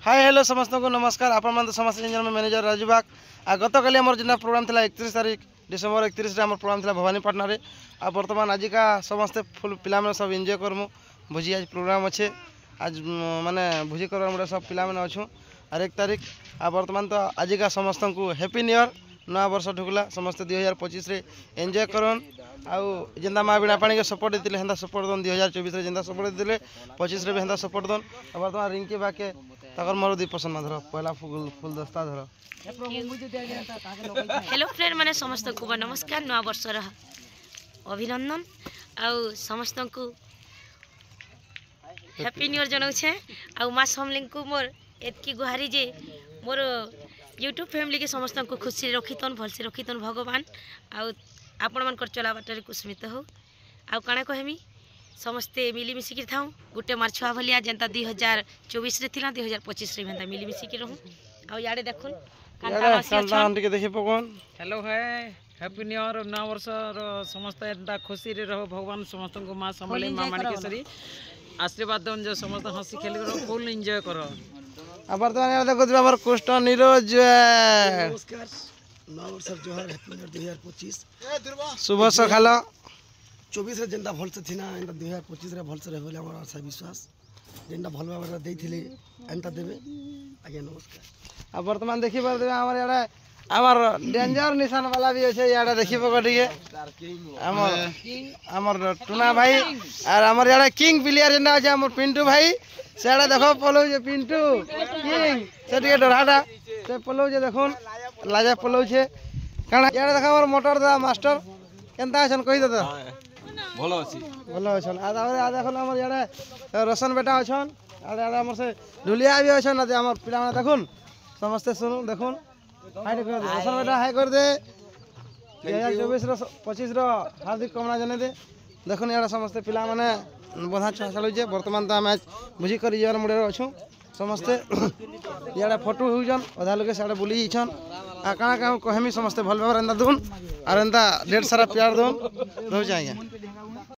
Hi hello समस्त को नमस्कार आपण समस्त इंजन मैनेजर राजू बाग आ गत काली आम जितना प्रोग्राम था 31 तारीख डिसेम्बर 31 आम प्रोग्राम था भवानीपाटना रे आ बर्तमान आजिका समस्ते फुल पिला सब एंजॉय करमु भोजी आज प्रोग्राम अच्छे आज माने भोजी कर सब पिला अच्छू आर 1 तारीख आ बर्तमान तो आजिका समस्त को हैप्पी न्यू ईयर नया वर्ष ढुकला समस्त 2025 रे एंजॉय करन आउ जेंदा माँ बीणा पानी के सपोर्ट देते हेन्दा सपोर्ट दन 2024 रे जेंदा सपोर्ट देते 25 रे भी हेन्दा सपोर्ट दन आ बर्तमान रिंकी बाके तकर मोर दी पसंद ना धर पहला फुल दस्ता धर। हेलो फ्रेंड माने समस्त को नमस्कार नया वर्ष अभिनंदन आउ समस्त को हैप्पी न्यू ईयर जनाऊे आउ माँ समलिंग को मोर एतकी गुहारी जे मोर यूट्यूब फैमिली के समस्त को खुशी रखितन भलसे रखितन भगवान आउ आपण मन चला बाटर कुस्मित हो आउ काଣା कहमी समस्ते मिलीमिशिकी था गोटे मार छुआ भलिया जेनता 2024 रे थिला 2025 रे भेंता मिलीमिशिकी रहूँ आउ याडे देखुन के देखि पकोन हेलो है हैप्पी न्यू ईयर नया वर्ष समस्त एंता खुशी रे रहो भगवान समस्त को माँ संभाली माँ माणिकेश्वरी आशीर्वाद दन जो समस्त हंसी खेली करो फुल एंजॉय करो। अब बर्तमान यार देखो हमर कुष्ट नीरज नमस्कार नया वर्ष जोहार हैप्पी न्यू ईयर 2025 शुभ सकाल 24 रे जेंता भल से थिना एंता 2025 रे भल से रहे बोले हमर आशा विश्वास जेंता भल भाबरे देथिले एंता देबे आगे नमस्कार। अब वर्तमान देखि पर देबे हमर याडा हमर डेंजर निशान वाला भी अछि याडा देखि पकड़ के हमर टुना भाई और हमर याडा किंग प्लेयर जेंता अछि हमर पिंटू भाई सेडा देखो पलो जे पिंटू किंग सेटिके डराडा से पलो जे देखुन लाजा पलो छे काना याडा देखो हमर मोटर दा मास्टर केनता अछन कहि दे भलो अछि आ देखो हमर याडा रोशन बेटा अछन आडे आडे हमर से ढुलिया भी अछन ना हमर पिला माने देखुन समस्त सुनु देखुन हाय कर दे रोशन बेटा हाय कर दे 2024 रो 25 रो हार्दिक कामना जने दे देखुन याडा समस्त पिला माने बधा छा चलु जे वर्तमान त मैच बुझी कर जीवन मुडे अछु समस्त याडा फोटो हुजन आधा लोग साडे बुली छन आ काना का कहमी समस्त भल भाबर एंदा दुन और एंदा ढेर सारा प्यार दोन दो जाएगा।